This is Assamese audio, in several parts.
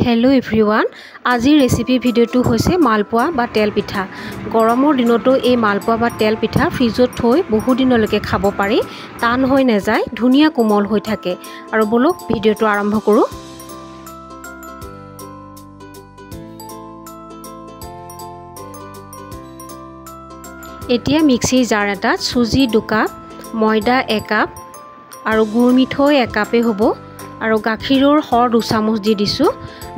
हेलो एवरीवन आजिर रेसिपी भिडिओ होइसे मालपुआ बा तेल पिठा गरমৰ দিনতো এই মালপুৱা বা তেল পিঠা ফ্ৰিজত থৈ বহু দিনলৈকে খাব পাৰি টান হৈ নাযায় ধুনিয়া কোমল হৈ থাকে আৰু বলক ভিডিওটো আৰম্ভ কৰো এতিয়া মিক্সি জাৰ এটাত সুজি 2 কাপ ময়দা 1 কাপ আৰু গুৰ মিঠৈ 1 কাপে হ'ব আৰু গাখীৰৰ সৰ 2 চামুচ দি দিছো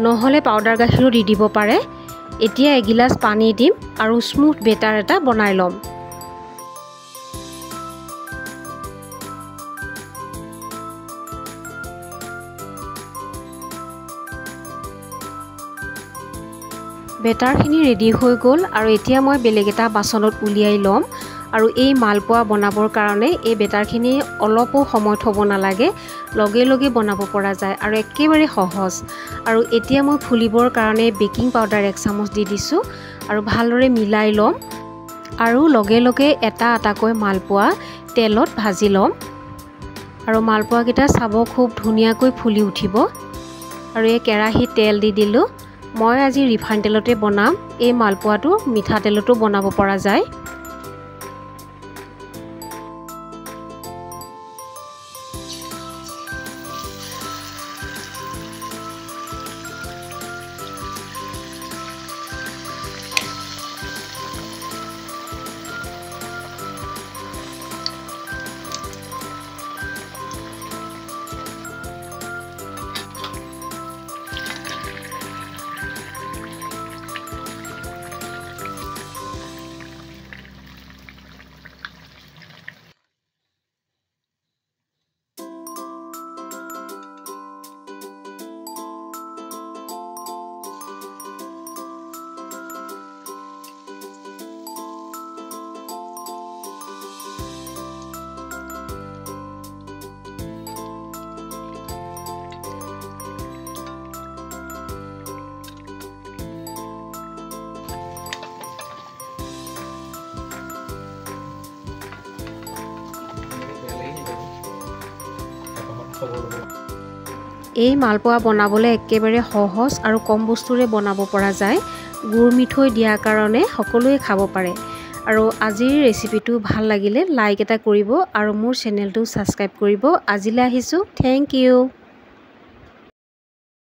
নহলে পাউডাৰ গাখীৰো দি দিব পাৰে এতিয়া এক গিলাস পানী দিম আৰু স্মুথ বেটাৰ এটা বনাই লম বেটাৰখিনি ৰেডি হৈ গল আৰু এতিয়া মই বেলেগ এটা বাচনত উলিয়াই লম আৰু এই মালপুৱা বনাবৰ কাৰণে এই বেটাৰখিনি অলপো সময় থব নালাগে লগে লগে বনাব পৰা যায় আৰু একেবাৰে সহজ আৰু এতিয়া মই ফুলিবৰ কাৰণে বেকিং পাউডাৰ 1 চামুচ দি দিছো আৰু ভালদৰে মিলাই লম আৰু লগে লগে এটা আটাকৈ মালপুৱা তেলত ভাজি লম আৰু মালপুৱা কেইটা চাব খুব ধুনিয়াকৈ ফুলি উঠিব আৰু এই কেৰাহীত তেল দি দিলো মই আজি ৰিফাইন তেলতে বনাম এই মালপুৱাটো মিঠা তেলতো বনাব পৰা যায় এই মালপুৱা বনাবলৈ একেবাৰে সহজ আৰু কম বস্তুৰে বনাব পৰা যায় গুৰ মিঠৈ দিয়া কাৰণে সকলোৱে খাব পাৰে আৰু আজিৰ ৰেচিপিটো ভাল লাগিলে লাইক এটা কৰিব আৰু মোৰ চেনেলটো সাবস্ক্ৰাইব কৰিব আজিলৈ আহিছো থ্যাংক ইউ